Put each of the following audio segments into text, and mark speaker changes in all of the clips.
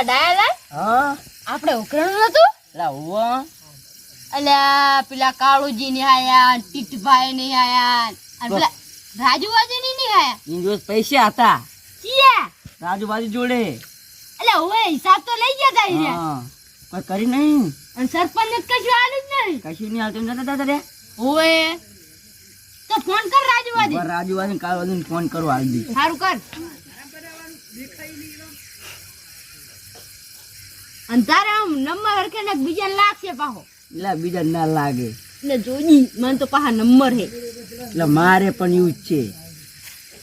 Speaker 1: અલ્યા ડાયા
Speaker 2: હા
Speaker 1: આપણે ઉઘરાણું નતું
Speaker 2: લા હુવા
Speaker 1: અલ્યા પેલા કાળુજી ની આયા ટીટભાઈ ની આયા અને પેલા રાજુવાજી ની આયા
Speaker 2: ઇન્દોસ પૈસા હતા
Speaker 1: કિયા
Speaker 2: રાજુબાજુ જોડે
Speaker 1: અલ્યા ઓય હિસાબ તો લઈ ગયા તા રે
Speaker 2: હા કોઈ કરી નહીં
Speaker 1: અને સરપંચ ને કશું આલું જ નહીં
Speaker 2: કશું નહીં હાલતું જતા દાદા રે
Speaker 1: ઓય તો ફોન કર રાજુવાજી
Speaker 2: રાજુબાજુ કાળવાજુ ફોન કરો હાલ દી
Speaker 1: સારું કર અને તારે આમ નંબર હરખે ને બીજા લાગશે પાહો
Speaker 2: એટલે બીજા ના લાગે
Speaker 1: એટલે જોજી મને તો પાહા નંબર હે
Speaker 2: એટલે મારે પણ એવું જ છે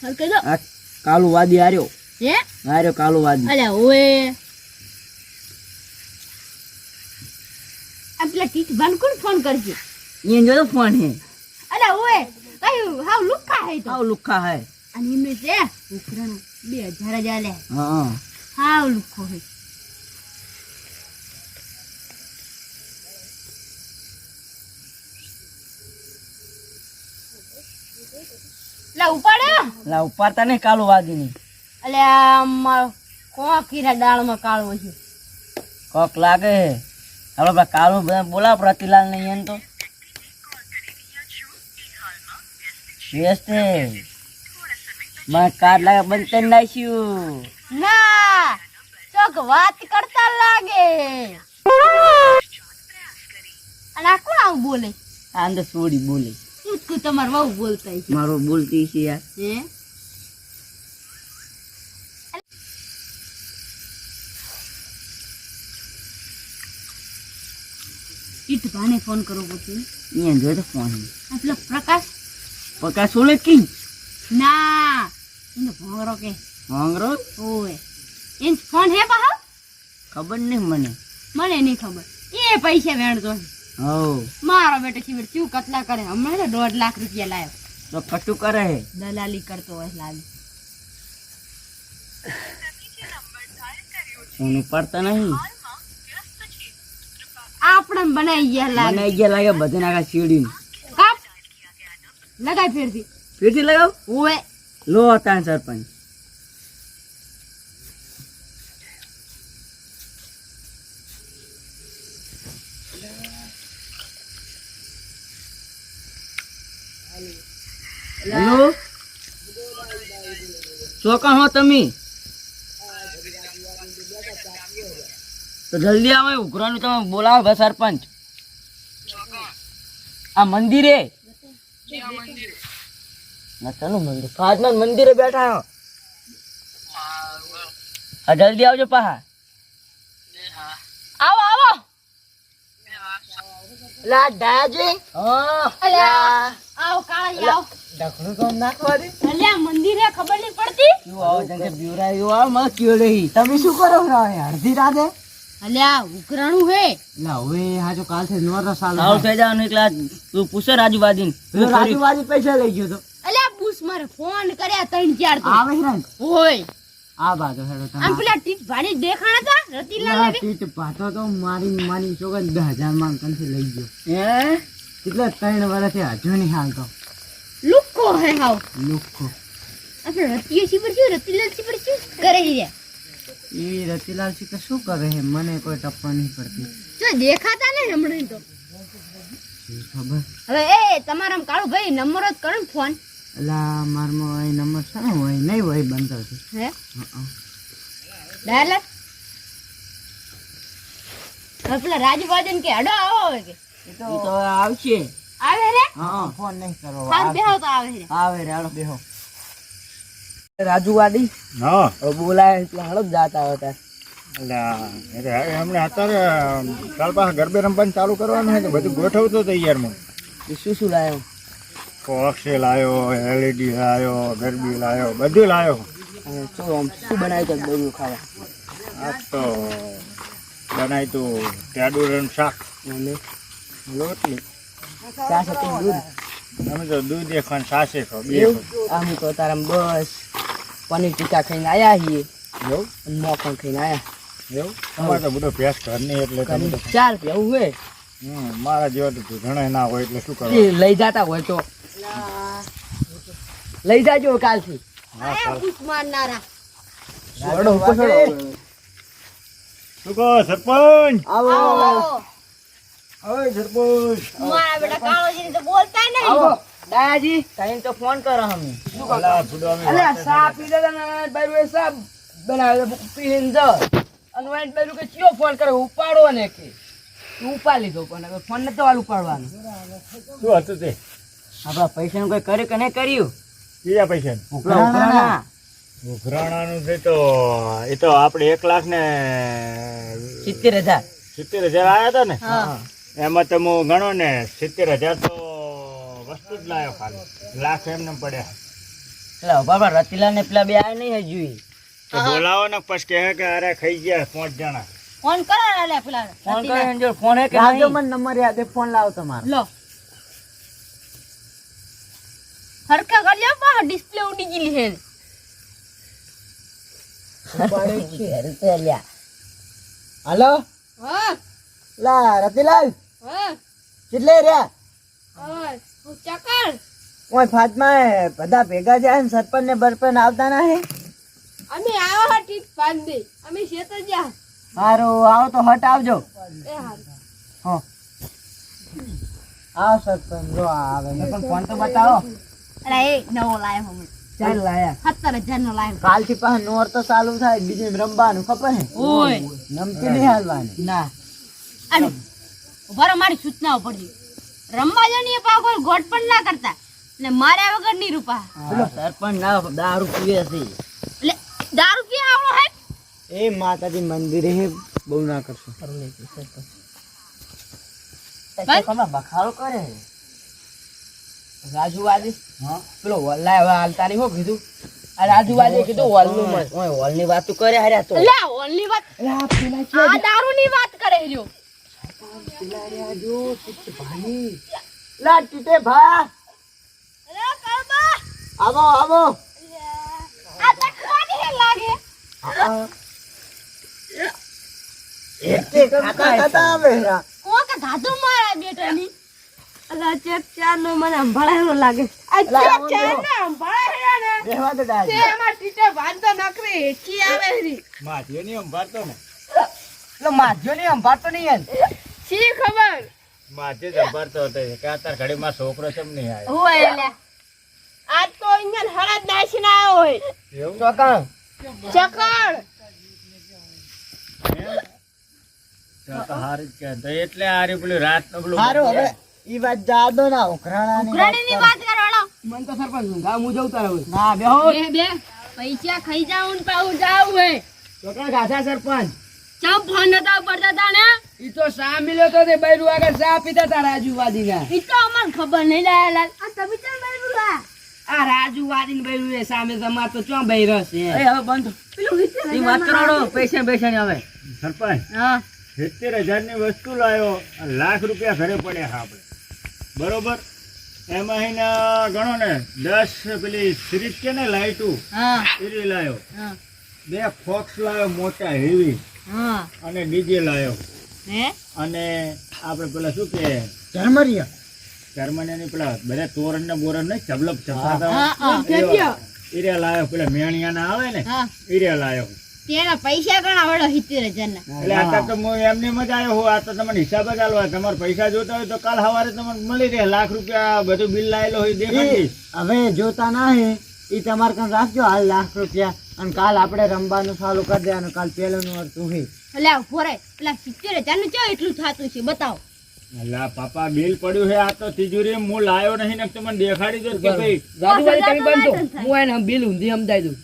Speaker 1: હરખે જો
Speaker 2: આ કાલુવાદી હાર્યો
Speaker 1: હે
Speaker 2: હાર્યો કાલુવાદી
Speaker 1: અલ્યા ઓય આપલા ટીટ બન કોણ ફોન કરજે
Speaker 2: ઈ જો તો ફોન હે
Speaker 1: અલ્યા ઓય કયું હાવ લુક્કા હે તો
Speaker 2: હાવ લુખા હે
Speaker 1: અને એમને છે ઉખરાણો 2000 જ આલે
Speaker 2: હા
Speaker 1: હાવ લુખો હે લા ઉપાડ્યો
Speaker 2: લા ઉપાડતા નહીં કાલુવાદી ની
Speaker 1: અલ્યા મારો કોક ખીરા દાળમાં કાળો છે
Speaker 2: કોક લાગે હે આપણે કાલુ બોલા પ્રતિલાલ નહીં એમ તો વ્યસ્ત હે માં કાર્ડ લાગે બંધ કરી નાખ્યું
Speaker 1: ના ચોક વાત કરતા લાગે અને આ કોણ આવું બોલે
Speaker 2: આ અંદર છોડી બોલે
Speaker 1: પૂછકું તમાર બહુ બોલતા છે
Speaker 2: મારો બોલતી છે યાર
Speaker 1: હે ઈટ ભાને ફોન કરો પછી
Speaker 2: અહીંયા જોઈ તો ફોન
Speaker 1: આપલો પ્રકાશ
Speaker 2: પ્રકાશ ઓલે કી
Speaker 1: ના એનો ભોંગરો કે
Speaker 2: હોંગરો
Speaker 1: ઓય એન ફોન હે પાહો
Speaker 2: ખબર નહીં મને
Speaker 1: મને નહીં ખબર એ પૈસા વેણતો
Speaker 2: હો
Speaker 1: મારો બેટો શિવર ચૂ કતલા કરે હમણાં તો 1.5 લાખ રૂપિયા લાયો
Speaker 2: તો કટુ કરે હે
Speaker 1: દલાલી કરતો હોય લાગે
Speaker 2: ફોન ઉપાડતા નહીં
Speaker 1: આપણે બનાવી ગયા લાગે
Speaker 2: મને ગયા લાગે બધે નાખા સીડી
Speaker 1: કાપ લગાય ફેરથી
Speaker 2: ફેરથી લગાવ
Speaker 1: ઓય
Speaker 2: લો હતા સરપંચ હેલો ચોકા હો તમે તો જલ્દી આવે ઉઘરાનું તમે બોલાવો ભાઈ સરપંચ આ મંદિરે નતાનું મંદિર ફાજના મંદિરે બેઠા હો હા જલ્દી આવજો પાહા
Speaker 1: આવો આવો
Speaker 2: લા દાજી હા
Speaker 1: અલ્યા આવો કાળા આવો
Speaker 2: ડખલું કોમ નાખવા દે
Speaker 1: અલ્યા મંદિરે ખબર નહીં પડતી
Speaker 2: શું આવો જંકે બીવરાયો આવ માં કીડે તમે શું કરો છો અડધી રાતે
Speaker 1: અલ્યા ઉઘરાણું હે
Speaker 2: ના હવે હાજો કાલ થી નોરો સાલ થઈ જવાનું એકલા તું પૂછો રાજુવાદી રાજુવાદી પૈસા લઈ ગયો તો
Speaker 1: અલ્યા બુસ મારે ફોન કર્યા 3-4 તો
Speaker 2: આવે હે
Speaker 1: ઓય
Speaker 2: આ બાજુ હેડો
Speaker 1: આમ પેલા ટીટ ભાણી દેખાણા તા રતિલાલ ને
Speaker 2: ટીટ પાતો તો મારી છોકરા 10,000 માં કંથી લઈ ગયો હે કેટલા 3 વર્ષથી હજુ નહીં હાલતો
Speaker 1: લુક્કો હે હાવ
Speaker 2: લુખો
Speaker 1: આપણે રતિયો શિવર છે રતિલાલ શિવર છે કરે છે
Speaker 2: એ રતિલાલ સી શું કરે હે મને કોઈ ટપ્પા નહીં પડતી
Speaker 1: તો દેખાતા ને હમણાં તો
Speaker 2: ખબર
Speaker 1: હવે એ તમારા કાળુ ભાઈ નંબર જ કરો ને ફોન
Speaker 2: એલા મારમાં એ નંબર છે ને હોય નહીં હોય બંધ છે
Speaker 1: હે ડાયલ પેલા રાજુવાજન કે હડો આવો હવે કે
Speaker 2: એ તો આવશે
Speaker 1: આવે રે
Speaker 2: હા ફોન નહીં કરો
Speaker 1: હાર બેહો તો આવે રે
Speaker 2: આવે રે હાલો બેહો રાજુવાડી
Speaker 3: હા
Speaker 2: બોલાય એટલે હાલો જાતા હતા
Speaker 3: એટલે એમને અત્યારે કાલ પાસે ગરબે રમવાનું ચાલુ કરવાનું છે તો બધું ગોઠવતો તૈયારમાં
Speaker 2: શું લાયો
Speaker 3: પોક્ષે લાયો એલઈડી લાયો ગરબી લાયો બધું લાયો
Speaker 2: શું બનાવ્યું તો બધું ખાવા
Speaker 3: આ તો બનાવ્યું તું ટેડુરનું શાક
Speaker 2: અને
Speaker 3: રોટલી
Speaker 2: ચા સાથે દૂધ
Speaker 3: અમે તો દૂધ એક ખાન સાસે ખો બે
Speaker 2: એવું આમ તો તારા બસ પનીર ટીકા ખાઈને આયા છીએ
Speaker 3: એવું
Speaker 2: અને મોખણ ખાઈને આયા
Speaker 3: એવું અમારે તો બધો ભેંસ ઘરની એટલે તમે તો
Speaker 2: 4 રૂપિયા એવું હોય
Speaker 3: મારા જેવા તો ઘણા ના હોય એટલે શું કરવા
Speaker 2: એ લઈ જાતા હોય તો લઈ જાજો કાલથી
Speaker 3: હા
Speaker 1: આયા પૂછ મારનારા
Speaker 2: છોડો ઉપર છોડો
Speaker 3: શું કહો સરપંચ?
Speaker 2: આવો
Speaker 3: ઓય સરપંચ.
Speaker 1: મારા બેટા કાળોજીને તો બોલતા નહીં.
Speaker 2: આવો દાદાજી કहीं તો ફોન કરો અમે
Speaker 3: અલા, ફૂડો અમે
Speaker 2: અલે
Speaker 3: વાત
Speaker 2: સા પી દે ને બારું એ સા બનાવે પીન જ અનવાઈન બારું કે ચિયો ફોન કરે ઉપાડો ને કે ઉપાડ લીધો પણ હવે ફોન નતો વાલ ઉપાડવાનો
Speaker 3: શું હતું તે?
Speaker 2: આપડા પૈસાનું કોઈ કર્યું કે નહીં કર્યું
Speaker 3: બીજા પૈસા
Speaker 2: ઉઘરાણા
Speaker 3: ઉઘરાણાનું છે તો એ તો આપણે 1,00,000 ને
Speaker 2: 70,000
Speaker 3: 70,000 આયા હતા ને
Speaker 1: હા.
Speaker 3: એમાં તો હું ગણો ને 70,000 તો વસ્તુ જ લાયો ખાલી લાખ એમને પડ્યા.
Speaker 2: એટલે બાબા રતિલા ને પેલા બે આ નહીં હજુ
Speaker 3: તો બોલાવો ને પછી કહે કે અરે ખાઈ ગયા 5 જણા.
Speaker 1: ફોન કરો ને લે પેલા
Speaker 2: ફોન કરે જો ફોન હે કે લાવજો મને નંબર યાદ હે ફોન લાવો તમારો
Speaker 1: લો હરખા કરજો પણ ડિસ્પ્લે ઉડી ગયેલી છે.
Speaker 2: હાલો
Speaker 1: હા
Speaker 2: લા રતિલાલ
Speaker 1: હા
Speaker 2: કેટલે રહ્યા
Speaker 1: હા હું ચકર
Speaker 2: ઓય ફાતમા બધા ભેગા જાય ને સરપંચ ને બરપન આવતા ના હે
Speaker 1: અમે આવા હટી પાંદે અમે શેત જા
Speaker 2: હારું આવો તો હટ આવજો
Speaker 1: એ હાર
Speaker 2: હો આવ સરપંચ જો આવે ને પણ ફોન તો બતાવો
Speaker 1: અરે એ નવો લાયો હમણાં
Speaker 2: ચાલ લાયા
Speaker 1: 17,000 નો લાયો.
Speaker 2: કાલથી પાછા નોર તો ચાલુ થાય બીજે રમવાનું ખબર હે
Speaker 1: ઓય
Speaker 2: નમતી નહીં હાલવાની ના
Speaker 1: અને ઉભારો મારી સૂચનાઓ પડજી રમવા જવાની એ પાગલ ગોટ પણ ના કરતા એટલે માર્યા વગર ની રૂપા
Speaker 2: પેલો સરપંચ ના દારૂ પીવે છે
Speaker 1: એટલે દારૂ પીવા આવડો હે
Speaker 2: એ માતાજી મંદિર હે બહુ ના કરશો બખાડો કરે રાજુવાદી પેલો વલ્લા હવે હાલતા નહીં હો કીધું આ રાજુવાદી કીધું વલનું મત ઓય વલની વાતો કરે હાર્યા તો
Speaker 1: એટલે ઓનલી વાત
Speaker 2: આ પેલા
Speaker 1: આ દારૂ ની વાત કરે રહ્યો
Speaker 2: પેલા જો ભાઈ લા ટીટે ભા
Speaker 1: અરે કરબા
Speaker 2: આવો આવો
Speaker 1: આ તકવાની હે લાગે
Speaker 2: એટલે ખાતા ખાતા આવે
Speaker 1: કોક ધાધુ મારા બેટાની અલા ચેક ચાર નો મને સંભાળાયો લાગે આ ચેક ચાર નો સંભાળાયો ને
Speaker 2: રહેવા દે દાદી
Speaker 1: તે એમાં ટીટે બાંધો નકરી હેઠી આવે રી
Speaker 3: માધ્યો નહીં સંભાળતો ને
Speaker 2: એટલે માધ્યો નહીં સંભાળતો નહીં એમ
Speaker 1: શી ખબર
Speaker 3: માધ્યો જ સંભાળતો હતો કે અત્યારે ઘડીમાં છોકરો ચમ નહીં આવ્યો.
Speaker 1: હોય લે આજ તો અહીંયા હળદ નાખીને આવ્યો હોય
Speaker 3: એવું?
Speaker 2: ચોકણ
Speaker 1: ચકડ
Speaker 3: તો હારું જ કહેવાય. તો એટલે હારી પેલું રાતનું પેલું
Speaker 2: સારું હવે ઈ વાત જાદો ના ઉઘરાણાની
Speaker 1: ઉઘરાણીની વાત કરવાનો
Speaker 2: મન તો સરપંચ ઊંઘા હું જઉં તારે હવે ના બેહો
Speaker 1: બે બે પૈસા ખાઈ જાઉં ને પાઉં જાઉં હે
Speaker 2: ચોકણ ગાધા સરપંચ
Speaker 1: ચમ ફોન નતા પડતા તા ને
Speaker 2: ઈ તો સા મિલ્યો તો તે બૈરું આગળ સા પીતા તા રાજુવાદીના
Speaker 1: ઈ તો અમને ખબર નહીં લાલ આ તમે ચાલ મારું લા
Speaker 2: આ રાજુવાદીને બૈરું એ સામે તમાર તો ચો બૈરસ છે એ હવે બંધ
Speaker 1: પેલું વિચાર
Speaker 2: ઈ વાત કરાડો પૈસા પૈસા ને હવે
Speaker 3: સરપંચ
Speaker 1: હા
Speaker 3: 70,000 ની વસ્તુ લાયો અને લાખ રૂપિયા ઘરે પડ્યા આપણે બરોબર એમાં એના ગણો ને 10 પેલી સિરીઝ કે ને લાઈટું
Speaker 1: હા
Speaker 3: એ લાયો
Speaker 1: હા
Speaker 3: 2 ફોક્સ લાયો મોટા હેવી
Speaker 1: હા
Speaker 3: અને ડીજે લાયો
Speaker 1: હે
Speaker 3: અને આપણે પેલા શું કે
Speaker 2: જર્મનિયા
Speaker 3: જર્મનીની પેલા બધા તોરણ ને બોરણ ને ચબલપ ચપાતા
Speaker 1: હા હા
Speaker 3: ઈર્યા લાયો પેલા મેણિયાના આવે ને
Speaker 1: હા
Speaker 3: ઈર્યા લાયો
Speaker 1: તેના પૈસા ઘણા વડો 70,000 ના
Speaker 3: એટલે અત્યારે તો હું એમને મજા આવ્યો હું આ તો તમને હિસાબ જ આલવા તમારે પૈસા જોતા હોય તો કાલ સવારે તમને મળી રહે લાખ રૂપિયા બધું બિલ લાયેલો હોય દેખાડીશ.
Speaker 2: હવે જોતા ના હે ઈ તમારે કામ રાખજો હાલ લાખ રૂપિયા અને કાલ આપણે રમવાનું ચાલુ કરી દેવાનું કાલ પહેલું અડતું હોય
Speaker 1: એટલે ઉભો રે પેલા 70,000 નું ચો એટલું થાતું છે બતાવો
Speaker 3: અલા પાપા બિલ પડ્યું છે આ તો તિજોરી હું લાયો નહીં ને તમને દેખાડી દો કે ભાઈ
Speaker 2: રાજુભાઈ તમે બંધો હું એને બિલ ઊંધી સમજાઈ દઉં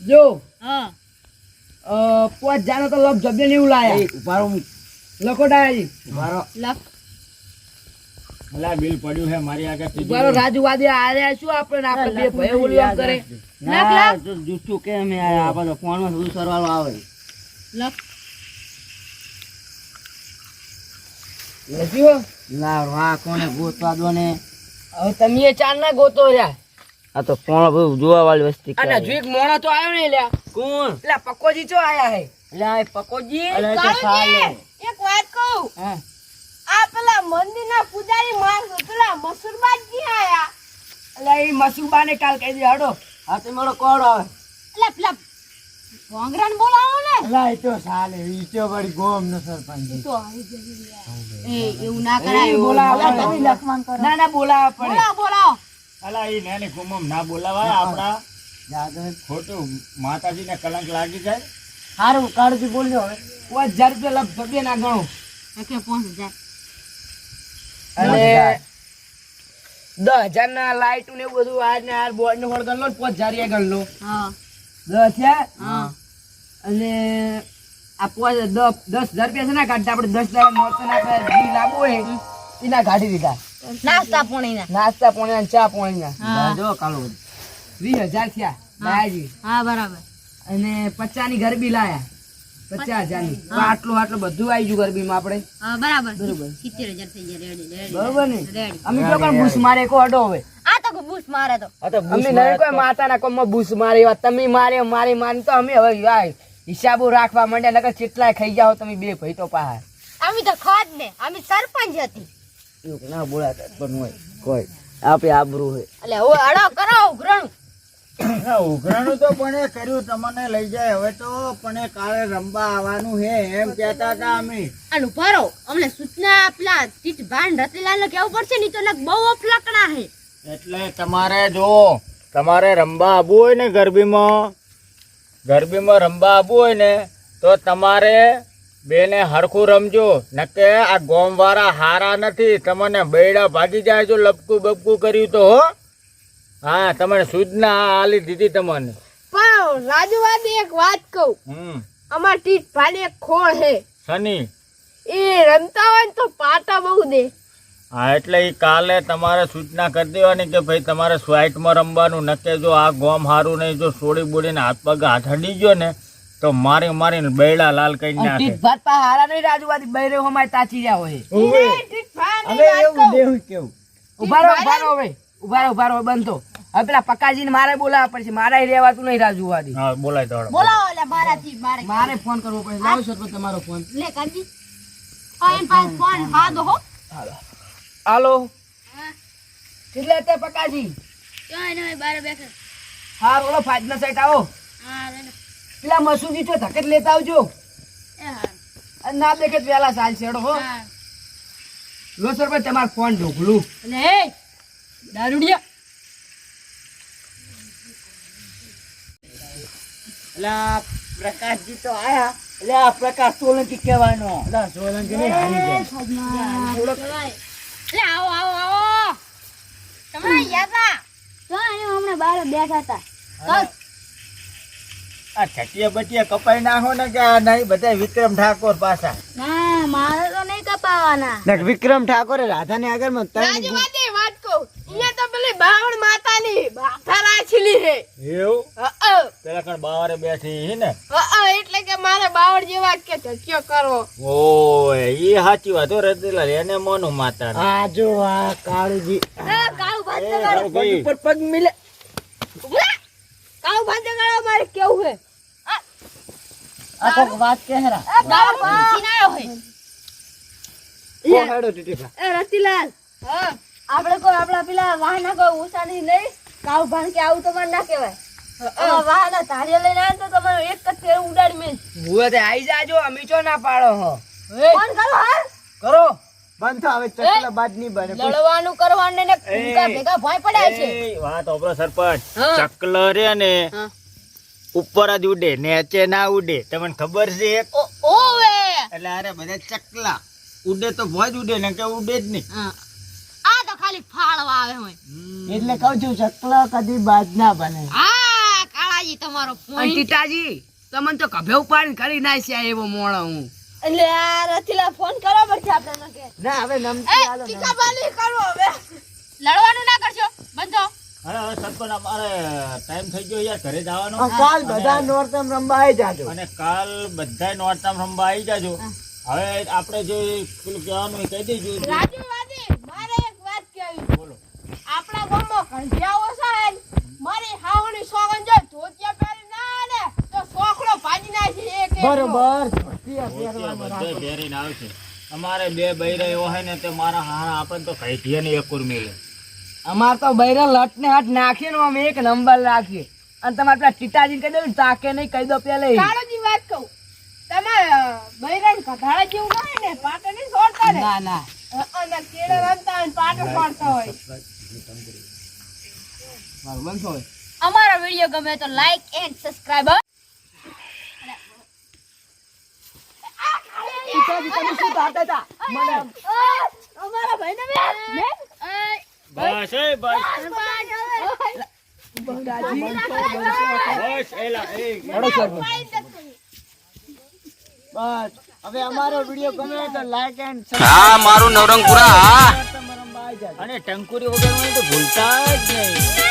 Speaker 2: જો
Speaker 1: હા
Speaker 2: 5 જાનો તો લગ જબે નહીં લાયા ઉભારો લખો ડાયાજી ઉભારો
Speaker 1: લખ
Speaker 3: અલા બિલ પડ્યું છે મારી આગળ
Speaker 2: ઉભારો
Speaker 3: તિજોરી.
Speaker 2: રાજુવાદી આર્યા શું આપણે બે ભાઈ ઓલું આમ કરે ના જુઠ્ઠું કેમ આ બધો ફોનમાં બધું સરવાળો આવે
Speaker 1: લખ
Speaker 2: લખ્યો ના વાહ કોને ગોતવા દો ને હવે તમે ચાર ના ગોતો રહ્યા
Speaker 4: આ તો કોણ બધું જોવા વાળી વસ્તી
Speaker 2: અને હજુ એક મોણો તો આવ્યો ને લ્યા
Speaker 4: કોણ
Speaker 2: એટલે પકોજી ચો આયા હે એટલે આ પકોજી
Speaker 1: એક વાત કહું
Speaker 2: હા
Speaker 1: આ પેલા મંદિરના પૂજારી માણસ પેલા મસુરબાજી આયા
Speaker 2: એટલે એ મસુબાને કાલ કહી દે હડો હા તે મારો કોડ આવે
Speaker 1: એટલે પેલા ભોંગરાને બોલાવો ને
Speaker 2: અલા એ તો સાલે ઈ તો વળી ગોમ નો સરપંચ
Speaker 1: ઈ તો આવી ગયું યાર. એ એવું ના કરાય.
Speaker 2: બોલાવો તમે લખવાન કરો ના ના બોલાવો પડે
Speaker 1: બોલાવો બોલાવો.
Speaker 3: અલા ઈ નાની કુમમ ના બોલાવાય આપણા
Speaker 2: જાગર
Speaker 3: ખોટું માતાજીને કલંક લાગી જાય.
Speaker 2: હારું કાળજી બોલજો હવે 5000 રૂપિયા લગભગ બે ના ગણો
Speaker 1: એકે 5000.
Speaker 2: અને 10000 ના લાઈટ ને એવું બધું આજ ને હાર બોર્ડ ને વળગણ લો 5000 ગણ લો
Speaker 1: હા
Speaker 2: 10 થયા
Speaker 1: હા.
Speaker 2: અને આ 10000 રૂપિયા છે ને કાઢતા આપણે 10000 નોટ ને આપણે જી લાવવું હોય એના કાઢી દીધા
Speaker 1: નાસ્તા પોણીના.
Speaker 2: નાસ્તા પોણી અને ચા પોણી ના
Speaker 1: હા.
Speaker 2: જો કાલો 20000 થયા બાયાજી
Speaker 1: હા બરાબર.
Speaker 2: અને 50 ની ગરબી લાયા 50000 ની તો આટલું બધું આવી ગયું ગરબી માં આપણે
Speaker 1: હા બરાબર.
Speaker 2: બરોબર.
Speaker 1: 70000 થઈ ગયા. Ready ready.
Speaker 2: બરોબર ને
Speaker 1: રેડી.
Speaker 2: અમે જો કોઈ બૂસ મારે કો અડો હવે
Speaker 1: આ તો બૂસ મારે તો.
Speaker 2: અમે નહીં કોઈ માતાના કોમમાં બૂસ મારી વાત તમે મારે મારી માની તો અમે હવે યાર હિસાબો રાખવા માંડ્યા નકર કેટલાય ખાઈ જાઓ તમે બે ભાઈ તો પાહા
Speaker 1: અમે તો ખોદ ને અમે સરપંચ હતી.
Speaker 2: એવું ના બોલાતા પણ હોય કોઈ આપે આબરૂ હોય
Speaker 1: એટલે હવે અડો કરો ઉઘરાણું.
Speaker 3: ના, ઉઘરાણું તો પણ એ કર્યું તમને લઈ જાય હવે તો પણ એ કાલે રમવા આવવાનું હે એમ કહેતા હતા અમે.
Speaker 1: આનું ભરો અમને સૂચના પેલા ટીચ ભાન રતિલાલ કેવું પડશે ની તો લગ બહુ અફલકણા હે.
Speaker 3: એટલે તમારે જો તમારે રમવા આવવું હોય ને ગરબીમાં રમવા આવવું હોય ને તો તમારે બેને હરખું રમજો નકે આ ગોમવાળા હારા નથી તમને બૈડા ભાગી જાય જો લપકું બપકું કર્યું તો હો. હા તમને સૂચના આલી દીધી તમને.
Speaker 1: પણ રાજુવાદી એક વાત કહું અમાર ટીચ ભાન એક ખોળ હે
Speaker 3: શની
Speaker 1: એ રમતા હોય ને તો પાટા બહુ દે.
Speaker 3: હા એટલે એ કાલે તમારે સૂચના કરી દેવાની કે ભાઈ તમારે સ્વાઇટમાં રમવાનું નકે જો આ ગોમ હારું નહીં જો સોડી બોડીને હાથ પગ હાથ હડી ગયો ને તો મારી મારીને બૈડા લાલ કરી નાખે.
Speaker 2: ટીટ ભાત પા હારા નહીં રાજુવાદી બૈરે હોમાય તાચી રહ્યા હોય ઉભા રહો બંધો હવે પેલા પકાજીને મારે બોલાવવા પડશે મારે રહેવાતું નહીં રાજુવાદી
Speaker 3: હા બોલાય તો
Speaker 1: બોલાવો એટલે મારાથી
Speaker 2: મારે ફોન કરવો પડે લાવો સરપંચ તમારો ફોન
Speaker 1: લે કાજી ફોન ફોન હા દો હો.
Speaker 2: હાલો કેટલે તે પકાજી
Speaker 1: ક્યાં નહીં બારે બેઠા.
Speaker 2: હા રોલો ફાજના સાઈડ આવો
Speaker 1: હા રે
Speaker 2: પેલા મસૂજી તો ધકેટ લેતા આવજો
Speaker 1: એ હા
Speaker 2: અને ના દેખે પેલા સાલ છેડો હો
Speaker 1: હા.
Speaker 2: લો સરપંચ તમારો ફોન ઢોકલું
Speaker 1: એટલે એ દારૂડિયા
Speaker 2: એટલે આ પ્રકાશજી તો આયા એટલે આ પ્રકાશ સોલંકી કહેવાનો એટલે સોલંકી નહીં હારી જાય
Speaker 1: એટલે આવો આવો આવો તમે યાદા તો હમણાં બારે બેઠા હતા બસ.
Speaker 3: આ છટિયા બટિયા કપાઈ નાખો ને કે આ નહીં બધા વિક્રમ ઠાકોર પાછા.
Speaker 1: ના મારે તો નહીં કપાવાના.
Speaker 2: વિક્રમ ઠાકોરે રાધાની આગળમાં
Speaker 1: રાજુવાદી વાત કહું અહીંયા તો પેલી બાવળ માતાની બાથા રાખેલી હે.
Speaker 3: એવું પેલા કણ બાવારે બેઠી હી ને
Speaker 1: એટલે કે મારે બાવળ જેવા કે ધક્યો કરવો.
Speaker 3: ઓય ઈ સાચી વાત હો રતિલાલ એને મોનું માતા
Speaker 2: આ જો આ કાળુજી
Speaker 1: કાળું ભાત
Speaker 3: ભાઈ
Speaker 2: ઉપર પગ મિલે
Speaker 1: કાળું ભાત ગાળો મારે કેવું હે
Speaker 2: આ તો વાત કહેરા
Speaker 1: બાવળ ભાત આવ્યો હે.
Speaker 2: ઓ હેડો ટીટીપા
Speaker 1: એ રતિલાલ આપણે કોઈ આપડા પેલા વાહના કોઈ ઉસાની નહીં કાળું ભાન કે આવું તમારે ના કહેવાય. વાહના ધારિયા લઈને આવે તો તમારે એક જ ફેર ઉડાડી મેં
Speaker 2: હુએ તે આઈ જાજો અમે ચો ના પાડો હો
Speaker 1: ફોન કરો હા
Speaker 2: કરો બંધ થા હવે ચકલા બાદ ની બને
Speaker 1: લડવાનું કરવાનું ને ભૂકા ભેગા ભોય પડ્યા છે.
Speaker 3: એ વાત ઓપરો સરપંચ ચકલ રે ને ઉપર જ ઉડે નીચે ના ઉડે તમને ખબર છે
Speaker 1: ઓવે
Speaker 3: એટલે અરે બધા ચકલા ઉડે તો ભોજ ઉડે ને કે ઉડે જ નહીં.
Speaker 1: આ તો ખાલી ફાળવા આવે હોય.
Speaker 2: એટલે કહું છું ચકલા કદી બાદ ના બને
Speaker 1: હા કાળાજી તમારો
Speaker 2: અને
Speaker 1: point.
Speaker 2: ટીટાજી તમને તો કભે ઉપાડીને કરી નાખ્યા એવો મોણો હું
Speaker 1: એટલે આ રતિલા ફોન કરવા પડશે આપણે કે
Speaker 2: ના હવે નમતી
Speaker 1: એ ટીકાબાલી કરો હવે લડવાનું ના કરશો બંધો.
Speaker 3: હવે સરપંચ અમારે ટાઈમ થઈ ગયો યાર ઘરે જવાનો
Speaker 2: કાલ બધા નોરતમ રમવા આવી જાજો
Speaker 3: અને કાલ બધાય નોરતામ રમવા આવી જાજો. હવે આપણે જે પેલું કહેવાનું એ કહી દઈશું.
Speaker 1: રાજુવાદી મારે એક વાત કહેવી
Speaker 3: બોલો.
Speaker 1: આપણા ગામમાં કંઠિયાઓ છે ને, મારી હાવણી સોગન જો ધોતિયા પહેરી ના આલે તો સોખડો ભાજી નાખી એક એક
Speaker 2: બરોબર
Speaker 3: બધે પહેરીને આવશે. અમારે બે બૈરા એવો હોય ને તે મારા હારા આપણને તો કઈ ને એક ઉર્મી લે.
Speaker 2: અમાર તો બૈરા લટ ને હાથ નાખીએ ને અમે એક નંબર રાખીએ અને તમારે પેલા ટીટાજી કહી દો તાકે નહીં કહી દો પેલે
Speaker 1: કાળોજી વાત કહું તમારે બૈરાન કઢાળા જેવું ના હોય ને પાટો નહીં છોડતા ને
Speaker 2: ના ના
Speaker 1: અને કેળે રમતા હોય ને પાટો છોડતા હોય
Speaker 2: મારું બનતો હોય
Speaker 1: અમારો વિડિયો ગમે તો લાઈક એન્ડ સબસ્ક્રાઇબ
Speaker 2: તમે શું ધાતા હતા મને
Speaker 1: અમારા ભાઈને મે
Speaker 3: બસ એ બસ
Speaker 2: બંગાજી
Speaker 3: બસ એલા એ
Speaker 2: હડો સર
Speaker 3: બસ હવે અમારો વિડિયો ગમે તો લાઈક એન્ડ
Speaker 4: હા મારું નવરંગપુરા હા
Speaker 3: અને ટંકુરી વગર તો ભૂલતા જ નહીં.